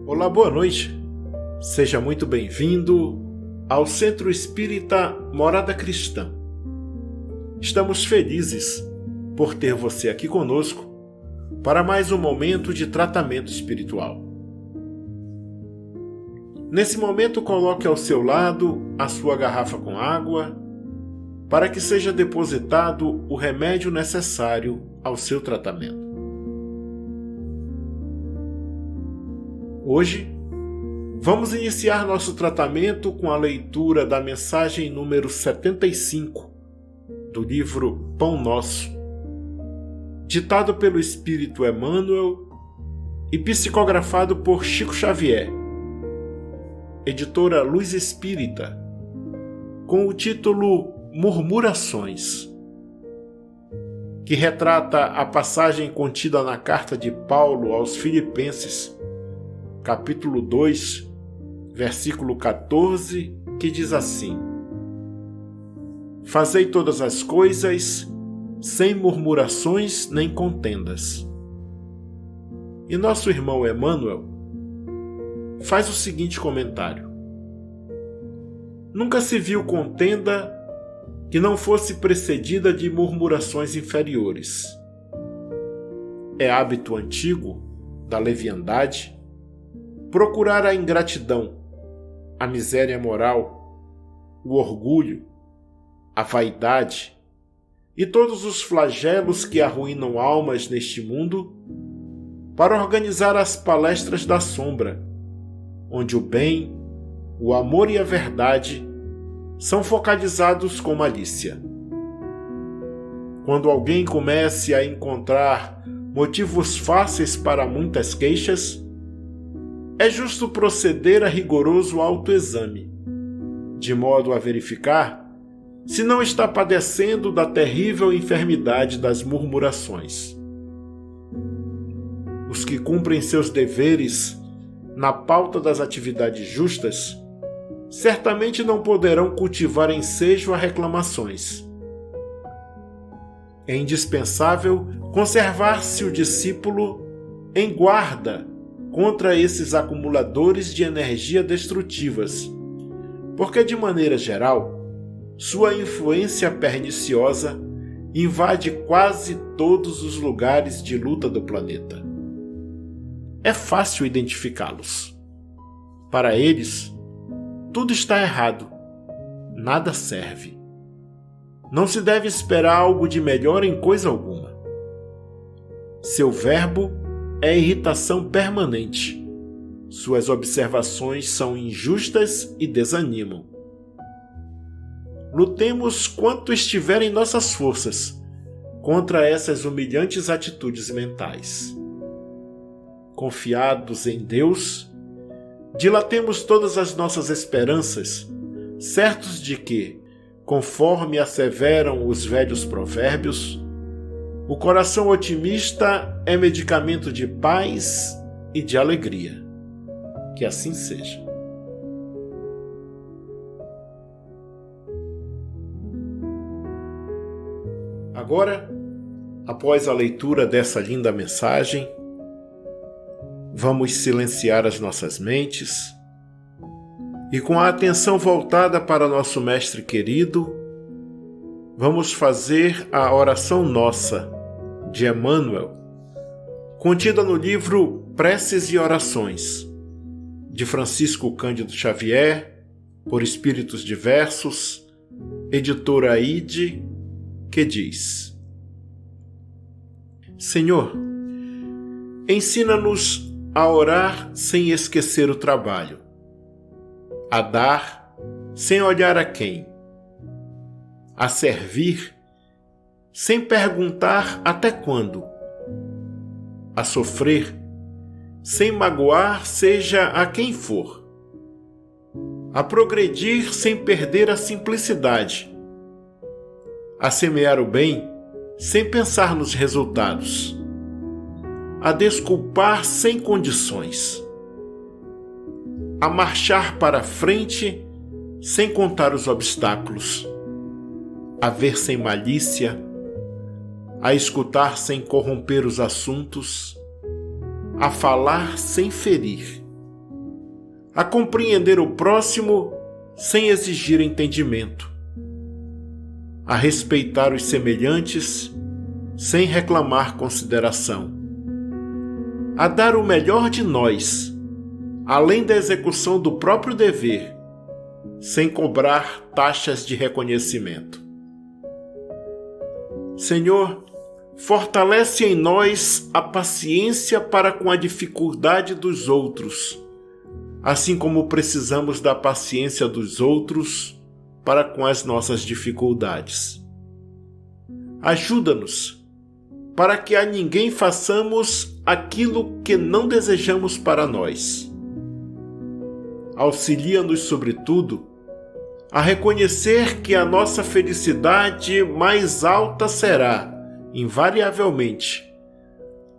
Olá, boa noite. Seja muito bem-vindo ao Centro Espírita Morada Cristã. Estamos felizes por ter você aqui conosco para mais um momento de tratamento espiritual. Nesse momento, coloque ao seu lado a sua garrafa com água para que seja depositado o remédio necessário ao seu tratamento. Hoje, vamos iniciar nosso tratamento com a leitura da mensagem número 75 do livro Pão Nosso, ditado pelo Espírito Emmanuel e psicografado por Chico Xavier, editora Luz Espírita, com o título Murmurações, que retrata a passagem contida na carta de Paulo aos Filipenses, capítulo 2, versículo 14, que diz assim: Fazei todas as coisas sem murmurações nem contendas. E nosso irmão Emmanuel faz o seguinte comentário: Nunca se viu contenda que não fosse precedida de murmurações inferiores. É hábito antigo da leviandade procurar a ingratidão, a miséria moral, o orgulho, a vaidade e todos os flagelos que arruinam almas neste mundo para organizar as palestras da sombra, onde o bem, o amor e a verdade são focalizados com malícia. Quando alguém comece a encontrar motivos fáceis para muitas queixas, é justo proceder a rigoroso autoexame, de modo a verificar se não está padecendo da terrível enfermidade das murmurações. Os que cumprem seus deveres na pauta das atividades justas certamente não poderão cultivar ensejo a reclamações. É indispensável conservar-se o discípulo em guarda contra esses acumuladores de energia destrutivas, porque, de maneira geral, sua influência perniciosa invade quase todos os lugares de luta do planeta. É fácil identificá-los. Para eles, tudo está errado, nada serve. Não se deve esperar algo de melhor em coisa alguma. Seu verbo é irritação permanente. Suas observações são injustas e desanimam. Lutemos quanto estiver em nossas forças contra essas humilhantes atitudes mentais. Confiados em Deus, dilatemos todas as nossas esperanças, certos de que, conforme asseveram os velhos provérbios, o coração otimista é medicamento de paz e de alegria. Que assim seja. Agora, após a leitura dessa linda mensagem, vamos silenciar as nossas mentes e, com a atenção voltada para nosso Mestre querido, vamos fazer a oração nossa de Emmanuel, contida no livro Preces e Orações, de Francisco Cândido Xavier, por Espíritos Diversos, editora Aide, que diz: Senhor, ensina-nos a orar sem esquecer o trabalho, a dar sem olhar a quem, a servir sem perguntar até quando, a sofrer sem magoar seja a quem for, a progredir sem perder a simplicidade, a semear o bem sem pensar nos resultados, a desculpar sem condições, a marchar para frente sem contar os obstáculos, a ver sem malícia, a escutar sem corromper os assuntos, a falar sem ferir, a compreender o próximo sem exigir entendimento, a respeitar os semelhantes sem reclamar consideração, a dar o melhor de nós, além da execução do próprio dever, sem cobrar taxas de reconhecimento. Senhor, fortalece em nós a paciência para com a dificuldade dos outros, assim como precisamos da paciência dos outros para com as nossas dificuldades. Ajuda-nos para que a ninguém façamos aquilo que não desejamos para nós. Auxilia-nos, sobretudo, a reconhecer que a nossa felicidade mais alta será, invariavelmente,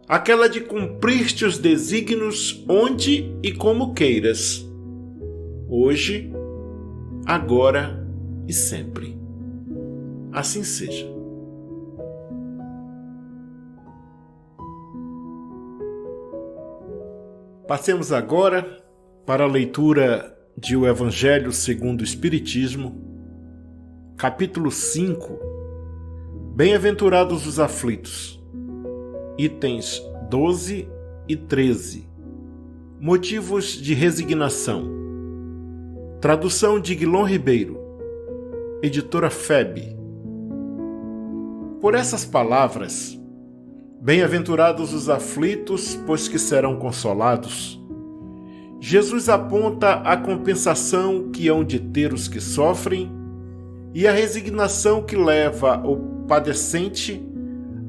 aquela de cumprir-te os desígnios onde e como queiras, hoje, agora e sempre. Assim seja. Passemos agora para a leitura de O Evangelho segundo o Espiritismo, capítulo 5, Bem-aventurados os aflitos, itens 12 e 13, motivos de resignação. Tradução de Guilom Ribeiro, editora FEB. Por essas palavras, bem-aventurados os aflitos, pois que serão consolados, Jesus aponta a compensação que hão de ter os que sofrem e a resignação que leva o padecente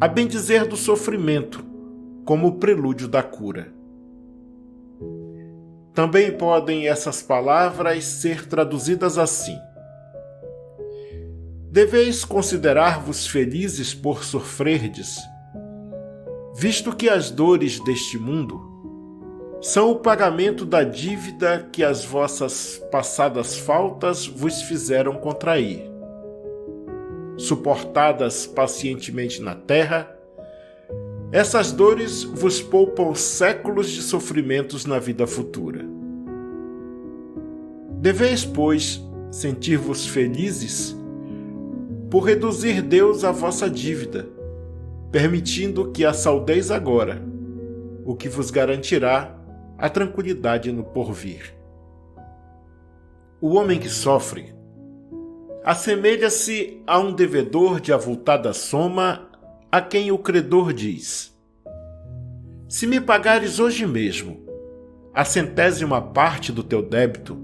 a bendizer do sofrimento como prelúdio da cura. Também podem essas palavras ser traduzidas assim: deveis considerar-vos felizes por sofrerdes, visto que as dores deste mundo são o pagamento da dívida que as vossas passadas faltas vos fizeram contrair. Suportadas pacientemente na terra, essas dores vos poupam séculos de sofrimentos na vida futura. Deveis, pois, sentir-vos felizes por reduzir Deus a vossa dívida, permitindo que a saldeis agora, o que vos garantirá a tranquilidade no porvir. O homem que sofre assemelha-se a um devedor de avultada soma a quem o credor diz: se me pagares hoje mesmo a 100ª parte do teu débito,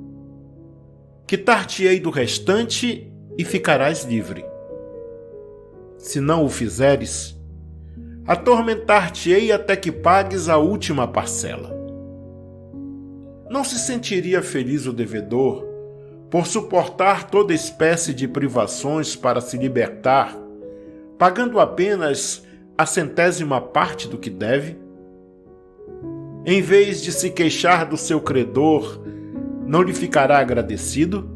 quitar-te-ei do restante e ficarás livre. Se não o fizeres, atormentar-te-ei até que pagues a última parcela. Não se sentiria feliz o devedor por suportar toda espécie de privações para se libertar, pagando apenas a 100ª parte do que deve? Em vez de se queixar do seu credor, não lhe ficará agradecido?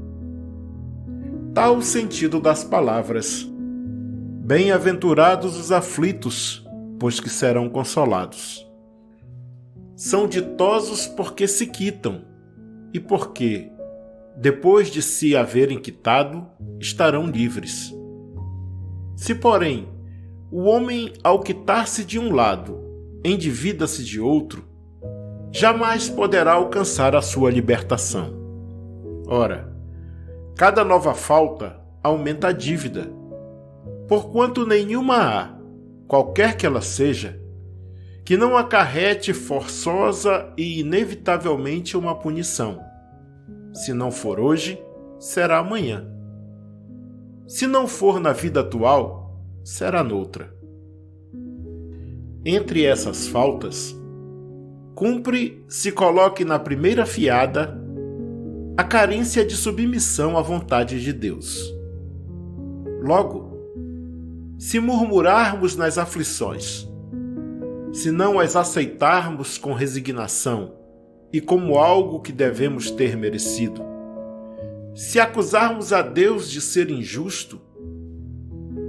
Tal o sentido das palavras: bem-aventurados os aflitos, pois que serão consolados. São ditosos porque se quitam, e porque, depois de se haverem quitado, estarão livres. Se, porém, o homem, ao quitar-se de um lado, endivida-se de outro, jamais poderá alcançar a sua libertação. Ora, cada nova falta aumenta a dívida, porquanto nenhuma há, qualquer que ela seja, que não acarrete forçosa e inevitavelmente uma punição. Se não for hoje, será amanhã. Se não for na vida atual, será noutra. Entre essas faltas, cumpre se coloque na primeira fiada a carência de submissão à vontade de Deus. Logo, se murmurarmos nas aflições, se não as aceitarmos com resignação e como algo que devemos ter merecido, se acusarmos a Deus de ser injusto,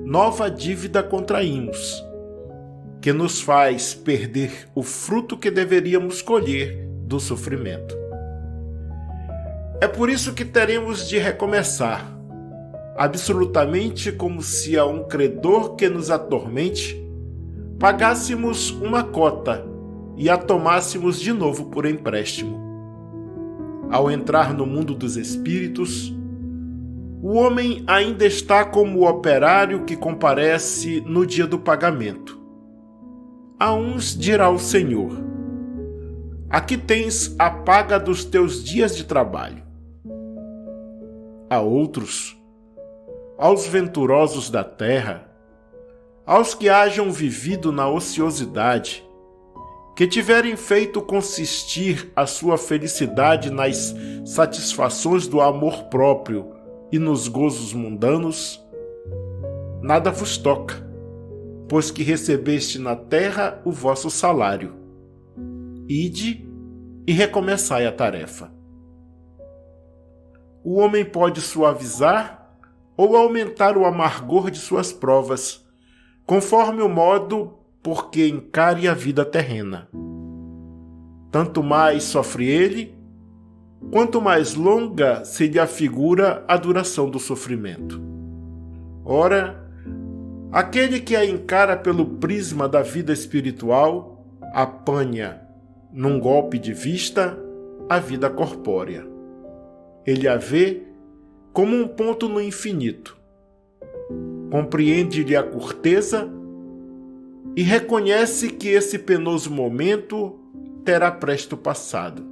nova dívida contraímos, que nos faz perder o fruto que deveríamos colher do sofrimento. É por isso que teremos de recomeçar, absolutamente como se a um credor que nos atormente pagássemos uma cota e a tomássemos de novo por empréstimo. Ao entrar no mundo dos espíritos, o homem ainda está como o operário que comparece no dia do pagamento. A uns dirá o Senhor: aqui tens a paga dos teus dias de trabalho. A outros, aos venturosos da terra, aos que hajam vivido na ociosidade, que tiverem feito consistir a sua felicidade nas satisfações do amor próprio e nos gozos mundanos, nada vos toca, pois que recebeste na terra o vosso salário. Ide e recomeçai a tarefa. O homem pode suavizar ou aumentar o amargor de suas provas, conforme o modo por que encare a vida terrena. Tanto mais sofre ele, quanto mais longa se lhe afigura a duração do sofrimento. Ora, aquele que a encara pelo prisma da vida espiritual apanha, num golpe de vista, a vida corpórea. Ele a vê como um ponto no infinito. Compreende-lhe a curteza e reconhece que esse penoso momento terá presto passado.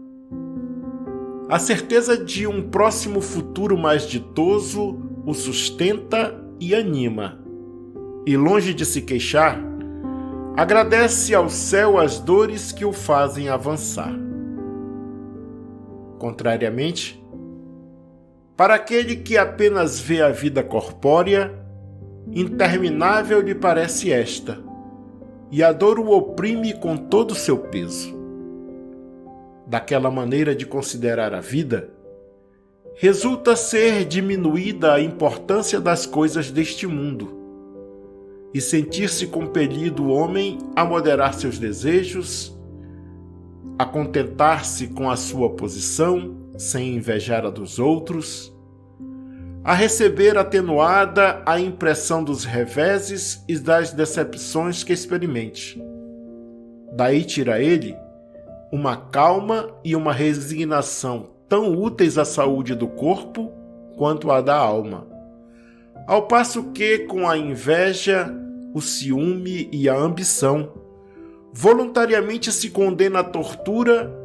A certeza de um próximo futuro mais ditoso o sustenta e anima, e longe de se queixar, agradece ao céu as dores que o fazem avançar. Contrariamente, para aquele que apenas vê a vida corpórea, interminável lhe parece esta, e a dor o oprime com todo o seu peso. Daquela maneira de considerar a vida, resulta ser diminuída a importância das coisas deste mundo, e sentir-se compelido o homem a moderar seus desejos, a contentar-se com a sua posição, sem invejar a dos outros, a receber atenuada a impressão dos reveses e das decepções que experimente. Daí tira ele uma calma e uma resignação tão úteis à saúde do corpo quanto à da alma, ao passo que, com a inveja, o ciúme e a ambição, voluntariamente se condena à tortura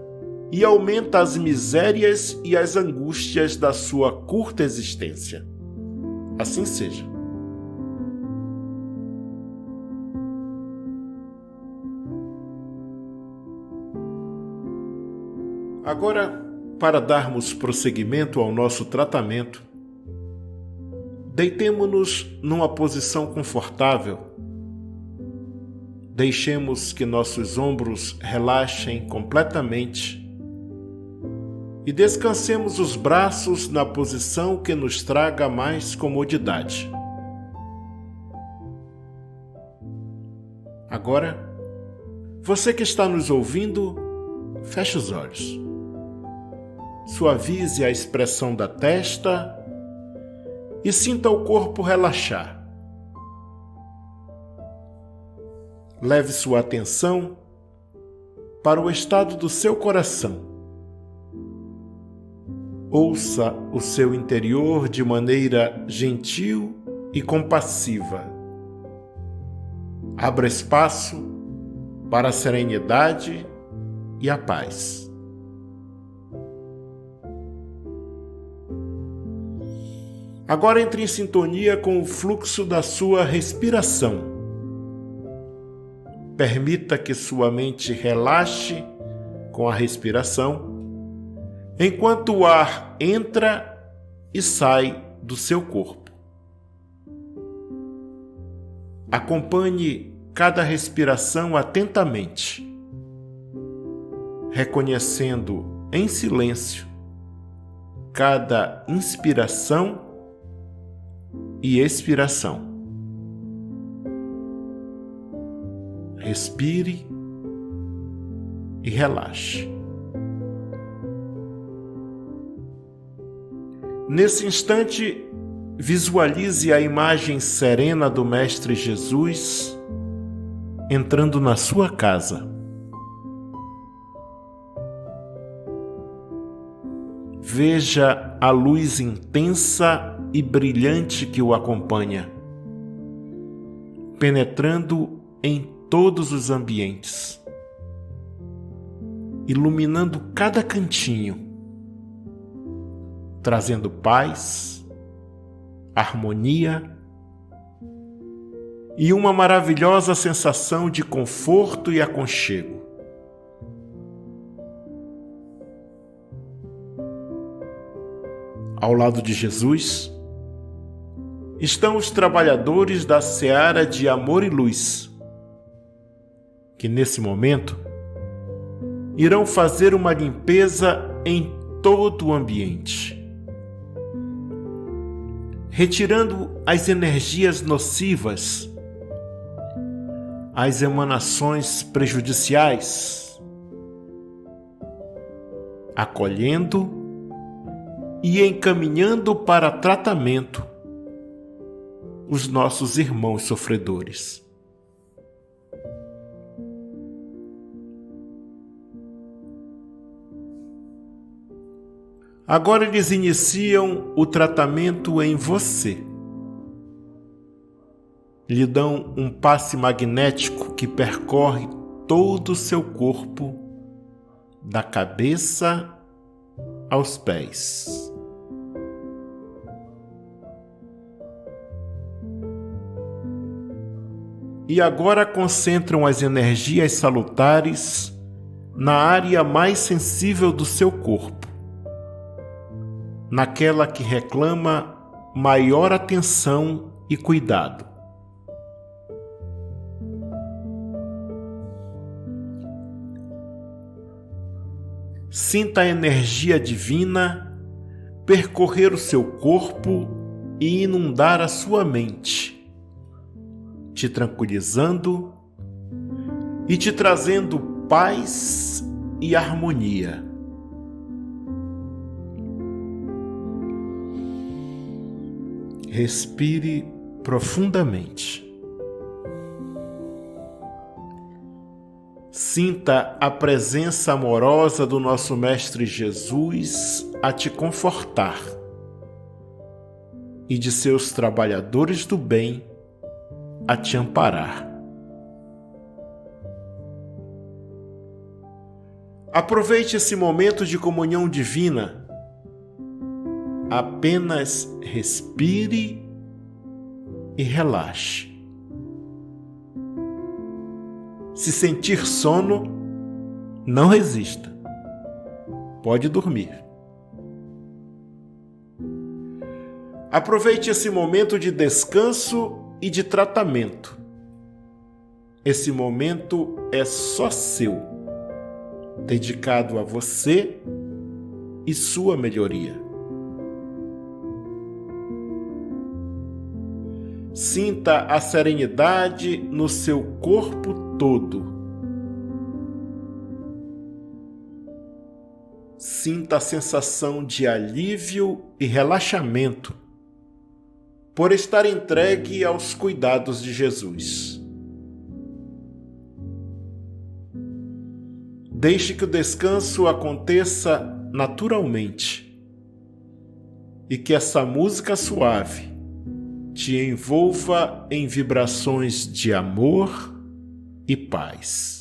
e aumenta as misérias e as angústias da sua curta existência. Assim seja. Agora, para darmos prosseguimento ao nosso tratamento, deitemo-nos numa posição confortável. Deixemos que nossos ombros relaxem completamente e descansemos os braços na posição que nos traga mais comodidade. Agora, você que está nos ouvindo, feche os olhos. Suavize a expressão da testa e sinta o corpo relaxar. Leve sua atenção para o estado do seu coração. Ouça o seu interior de maneira gentil e compassiva. Abra espaço para a serenidade e a paz. Agora entre em sintonia com o fluxo da sua respiração. Permita que sua mente relaxe com a respiração, enquanto o ar entra e sai do seu corpo. Acompanhe cada respiração atentamente, reconhecendo em silêncio cada inspiração e expiração. Respire e relaxe. Nesse instante, visualize a imagem serena do Mestre Jesus entrando na sua casa. Veja a luz intensa e brilhante que o acompanha, penetrando em todos os ambientes, iluminando cada cantinho, trazendo paz, harmonia e uma maravilhosa sensação de conforto e aconchego. Ao lado de Jesus estão os trabalhadores da seara de amor e luz, que nesse momento irão fazer uma limpeza em todo o ambiente, retirando as energias nocivas, as emanações prejudiciais, acolhendo e encaminhando para tratamento os nossos irmãos sofredores. Agora eles iniciam o tratamento em você. Lhe dão um passe magnético que percorre todo o seu corpo, da cabeça aos pés. E agora concentram as energias salutares na área mais sensível do seu corpo, naquela que reclama maior atenção e cuidado. Sinta a energia divina percorrer o seu corpo e inundar a sua mente, te tranquilizando e te trazendo paz e harmonia. Respire profundamente. Sinta a presença amorosa do nosso Mestre Jesus a te confortar e de seus trabalhadores do bem a te amparar. Aproveite esse momento de comunhão divina. Apenas respire e relaxe. Se sentir sono, não resista. Pode dormir. Aproveite esse momento de descanso e de tratamento. Esse momento é só seu, dedicado a você e sua melhoria. Sinta a serenidade no seu corpo todo. Sinta a sensação de alívio e relaxamento por estar entregue aos cuidados de Jesus. Deixe que o descanso aconteça naturalmente e que essa música suave te envolva em vibrações de amor e paz.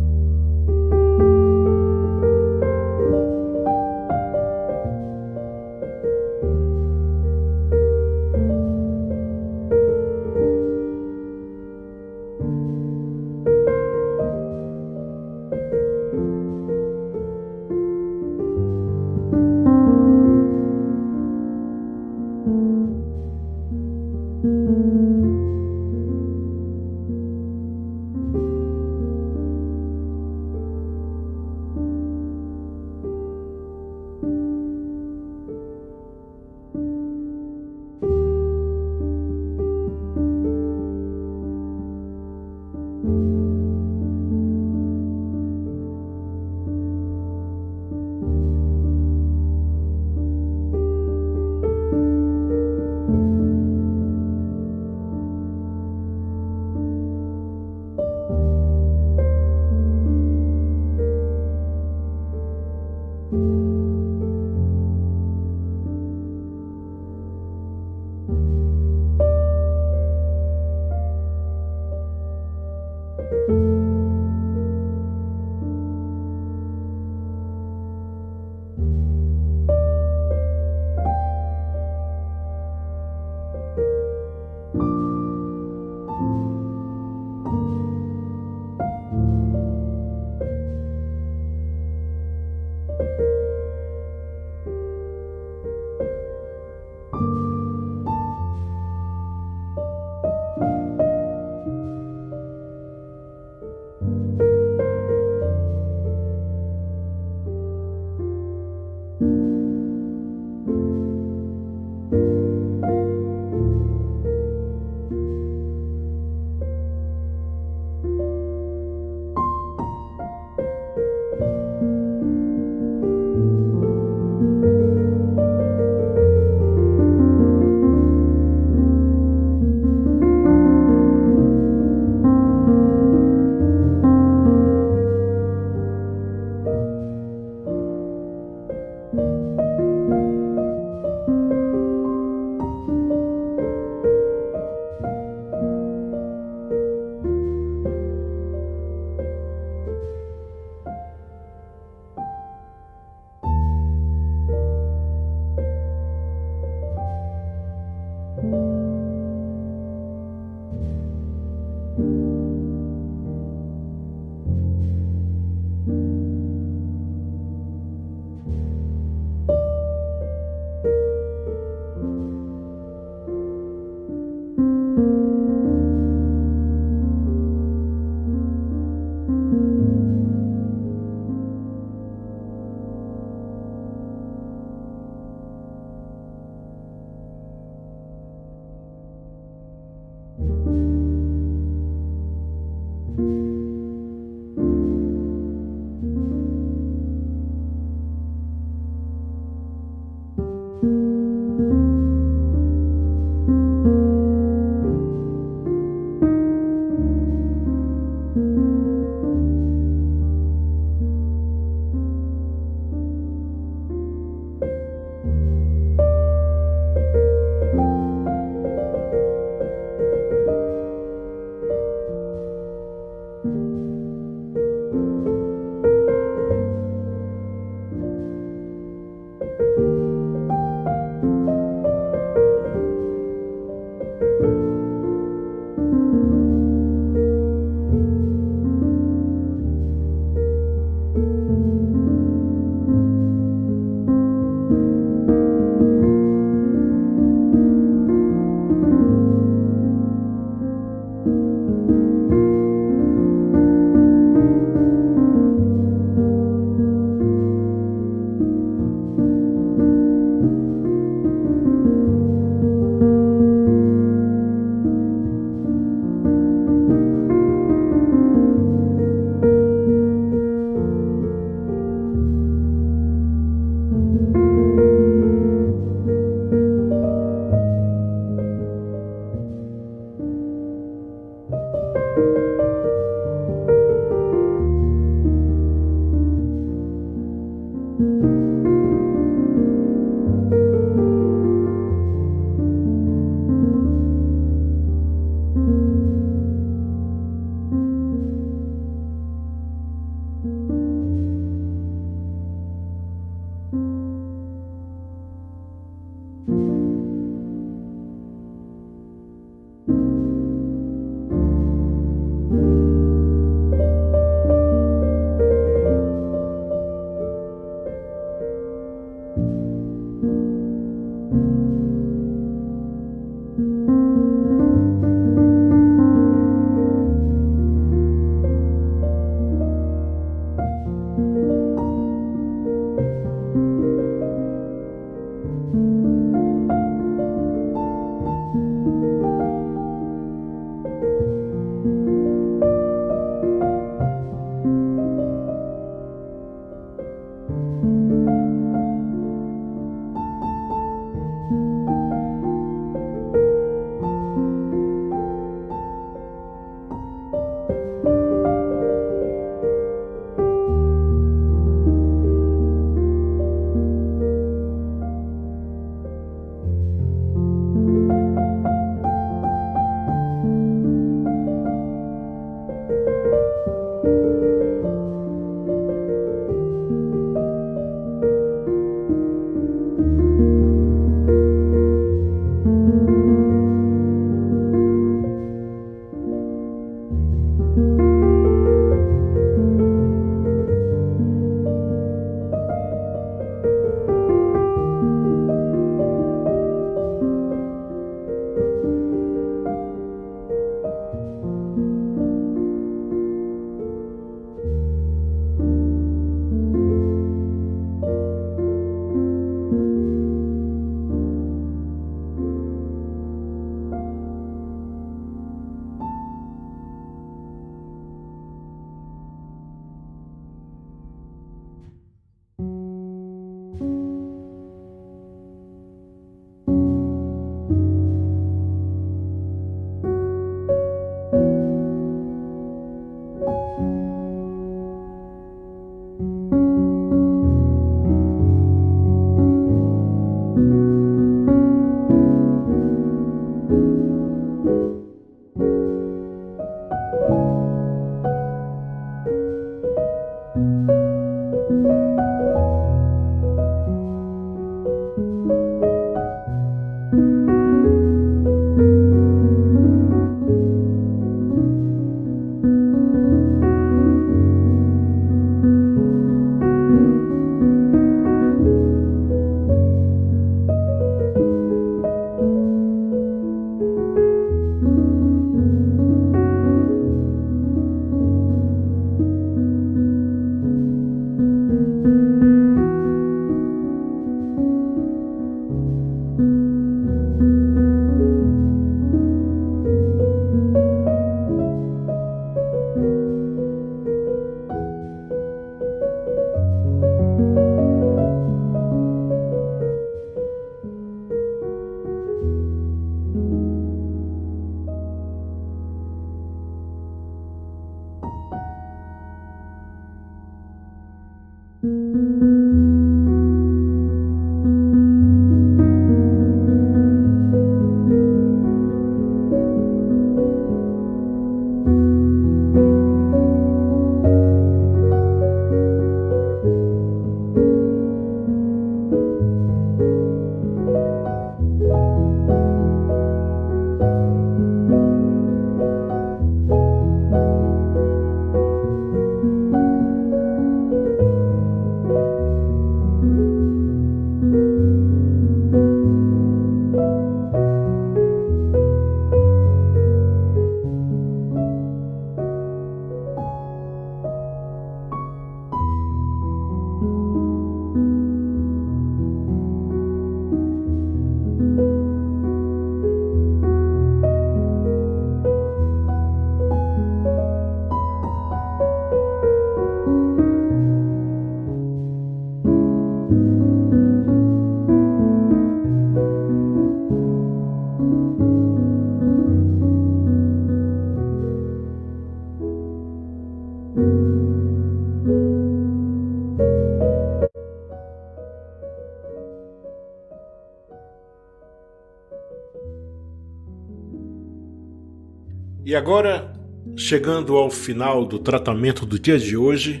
E agora, chegando ao final do tratamento do dia de hoje,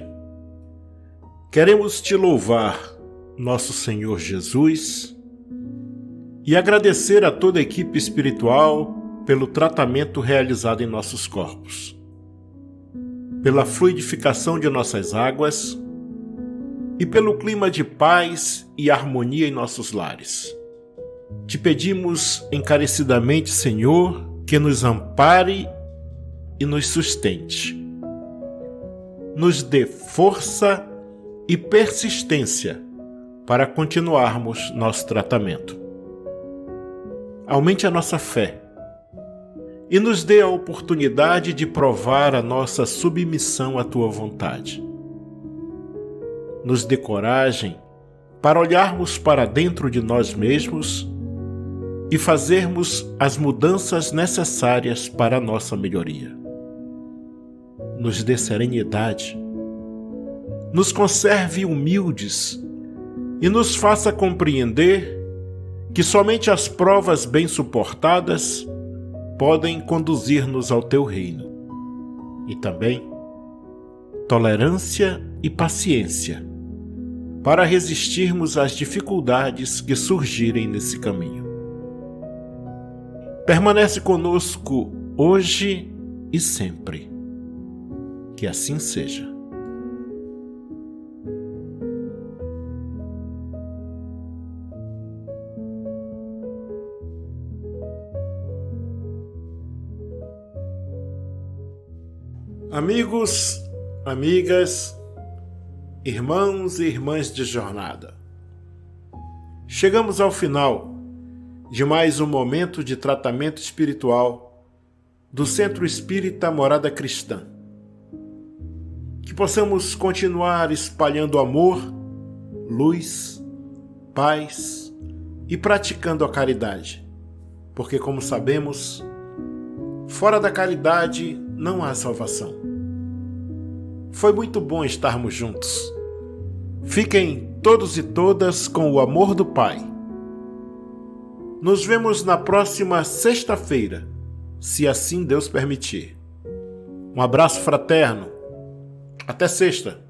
queremos te louvar, nosso Senhor Jesus, e agradecer a toda a equipe espiritual pelo tratamento realizado em nossos corpos, pela fluidificação de nossas águas e pelo clima de paz e harmonia em nossos lares. Te pedimos encarecidamente, Senhor, que nos ampare e nos sustente. Nos dê força e persistência para continuarmos nosso tratamento. Aumente a nossa fé e nos dê a oportunidade de provar a nossa submissão à Tua vontade. Nos dê coragem para olharmos para dentro de nós mesmos e fazermos as mudanças necessárias para a nossa melhoria. Nos dê serenidade, nos conserve humildes e nos faça compreender que somente as provas bem suportadas podem conduzir-nos ao Teu reino. E também tolerância e paciência para resistirmos às dificuldades que surgirem nesse caminho. Permanece conosco hoje e sempre. Que assim seja. Amigos, amigas, irmãos e irmãs de jornada, chegamos ao final de mais um momento de tratamento espiritual do Centro Espírita Morada Cristã. Que possamos continuar espalhando amor, luz, paz e praticando a caridade, porque, como sabemos, fora da caridade não há salvação. Foi muito bom estarmos juntos. Fiquem todos e todas com o amor do Pai. Nos vemos na próxima sexta-feira, se assim Deus permitir. Um abraço fraterno. Até sexta.